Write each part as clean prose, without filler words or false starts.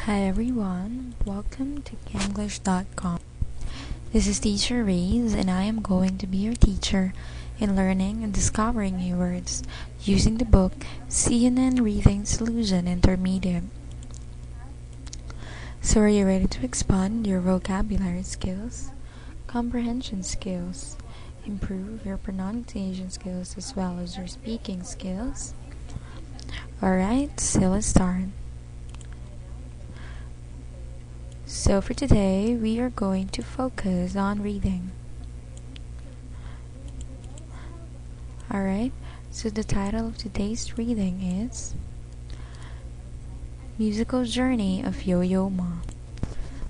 Hi everyone, welcome to English.com. This is Teacher Reyes and I am going to be your teacher in learning and discovering new words using the book CNN Reading Solution Intermediate. So are you ready to expand your vocabulary skills, comprehension skills, improve your pronunciation skills as well as your speaking skills? Alright, so let's start. So for today, we are going to focus on reading. Alright, so the title of today's reading is Musical Journey of Yo-Yo Ma.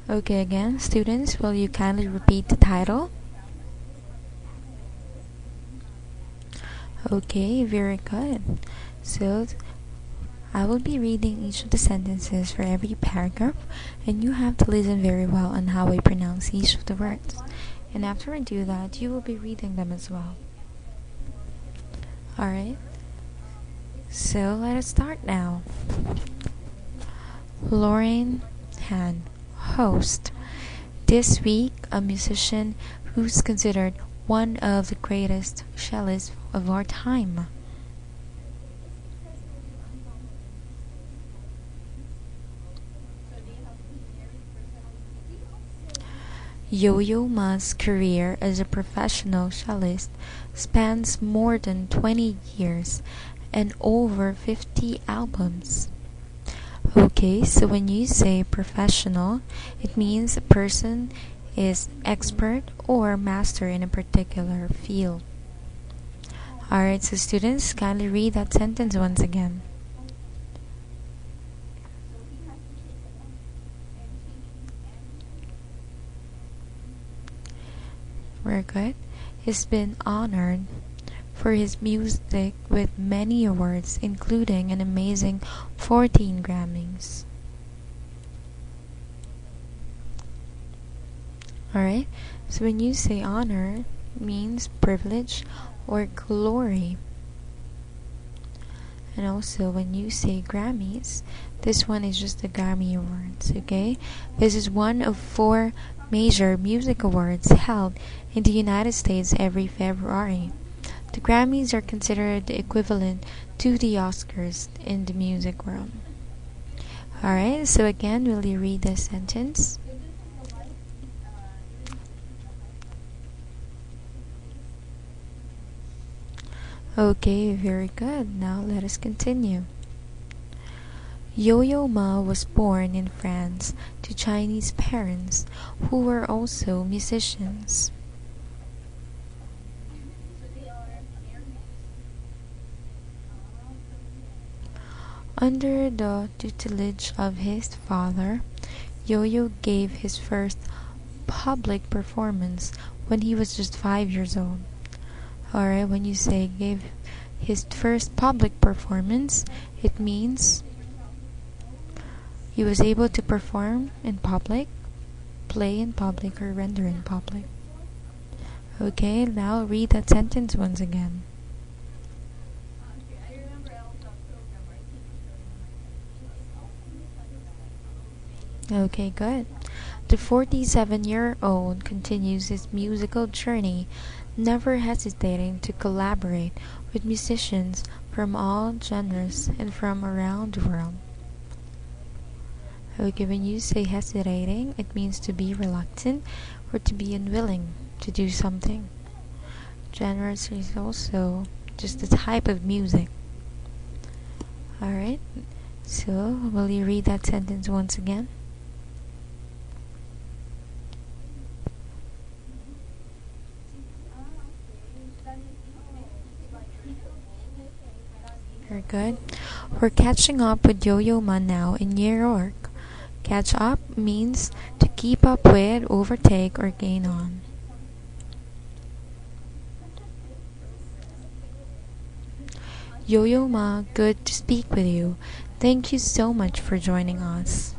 Okay, again, students, will you kindly repeat the title? Okay, very good. So I will be reading each of the sentences for every paragraph, and you have to listen very well on how I pronounce each of the words. And after I do that, you will be reading them as well. Alright? So let us start now. Lauren Han, host. This week, a musician who's considered one of the greatest cellists of our time. Yo-Yo Ma's career as a professional cellist spans more than 20 years and over 50 albums. Okay, so when you say professional, it means a person is expert or master in a particular field. Alright, so students, kindly read that sentence once again. Very good. He's been honored for his music with many awards, including an amazing 14 Grammys. Alright, so when you say honor, it means privilege or glory. And also when you say Grammys, this one is just the Grammy Awards, okay? This is one of 4 major music awards held in the United States every February. The Grammys are considered the equivalent to the Oscars in the music world. Alright, so again, will you read this sentence? Okay, very good. Now let us continue. Yo-Yo Ma was born in France to Chinese parents who were also musicians. Under the tutelage of his father, Yo-Yo gave his first public performance when he was just 5 years old. Alright, when you say gave his first public performance, it means he was able to perform in public, play in public, or render in public. Okay, now read that sentence once again. Okay, good. The 47-year-old continues his musical journey, never hesitating to collaborate with musicians from all genres and from around the world. Okay, when you say hesitating, it means to be reluctant or to be unwilling to do something. Genres is also just the type of music. Alright, so will you read that sentence once again? Very good. We're catching up with Yo-Yo Ma now in New York. Catch up means to keep up with, overtake, or gain on. Yo-Yo Ma, good to speak with you. Thank you so much for joining us.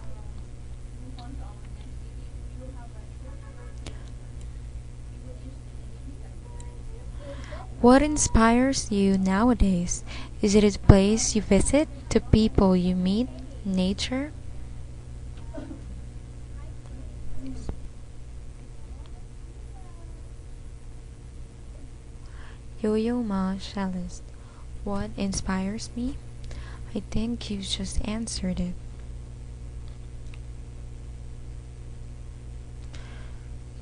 What inspires you nowadays? Is it a place you visit, the people you meet, nature? Yo-Yo Ma cellist. What inspires me? I think you just answered it.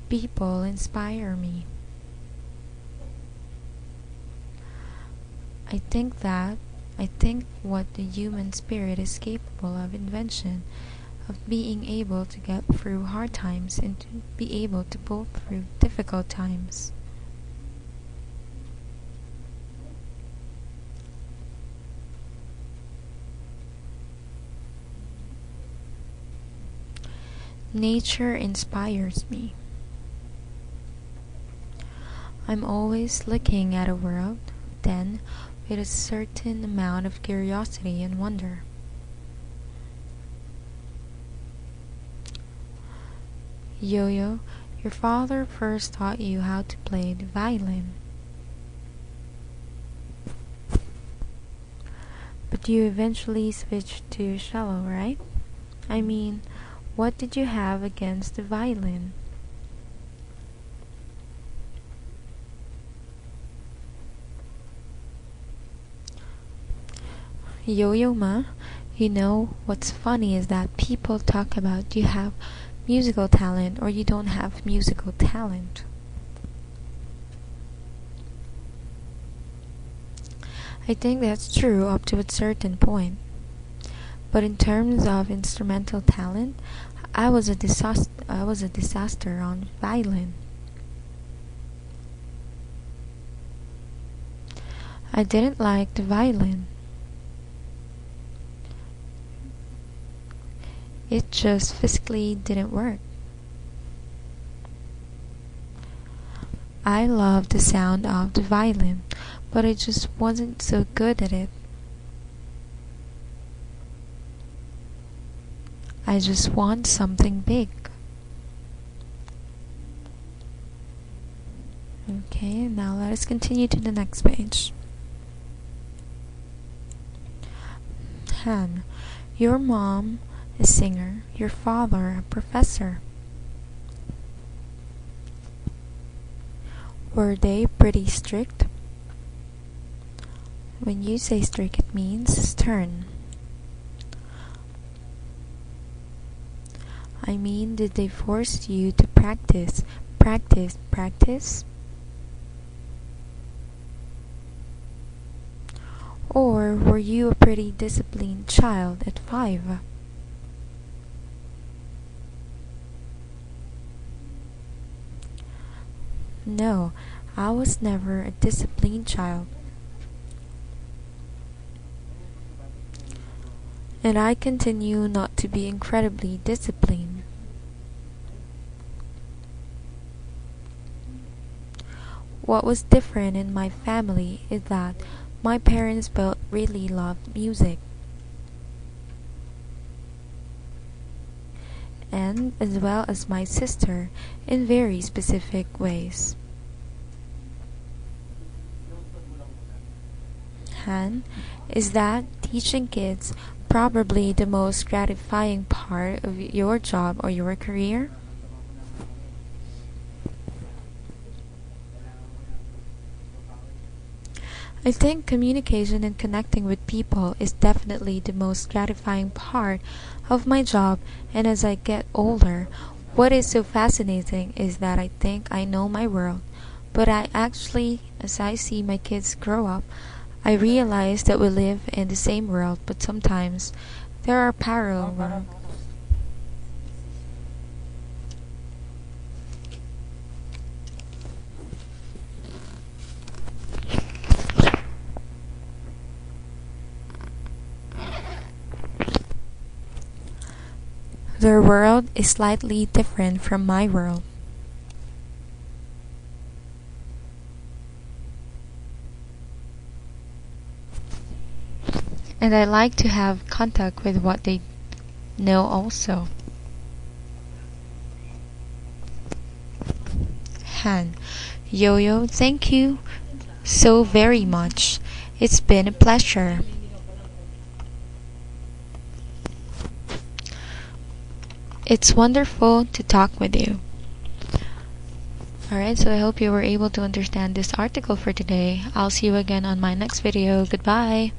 People inspire me. I think what the human spirit is capable of invention, of being able to get through hard times and to be able to pull through difficult times. Nature inspires me. I'm always looking at a world, then, with a certain amount of curiosity and wonder. Yo-Yo, your father first taught you how to play the violin. But you eventually switched to cello, right? I mean, what did you have against the violin? Yo-Yo Ma, you know what's funny is that people talk about you have musical talent or you don't have musical talent. I think that's true up to a certain point. But in terms of instrumental talent, I was a disaster on violin. I didn't like the violin. It just physically didn't work. I loved the sound of the violin, but I just wasn't so good at it. I just want something big. Okay, now let us continue to the next page. Han, your mom a singer, your father a professor. Were they pretty strict? When you say strict, it means stern. I mean, did they force you to practice? Or were you a pretty disciplined child at 5? No, I was never a disciplined child. And I continue not to be incredibly disciplined. What was different in my family is that my parents both really loved music. And as well as my sister in very specific ways. Han, is that teaching kids probably the most gratifying part of your job or your career? I think communication and connecting with people is definitely the most gratifying part of my job, and as I get older, what is so fascinating is that I think I know my world, but I actually, as I see my kids grow up, I realize that we live in the same world, but sometimes there are parallel worlds. Their world is slightly different from my world. And I like to have contact with what they know also. Han, Yo-Yo, thank you so very much. It's been a pleasure. It's wonderful to talk with you. Alright, so I hope you were able to understand this article for today. I'll see you again on my next video. Goodbye!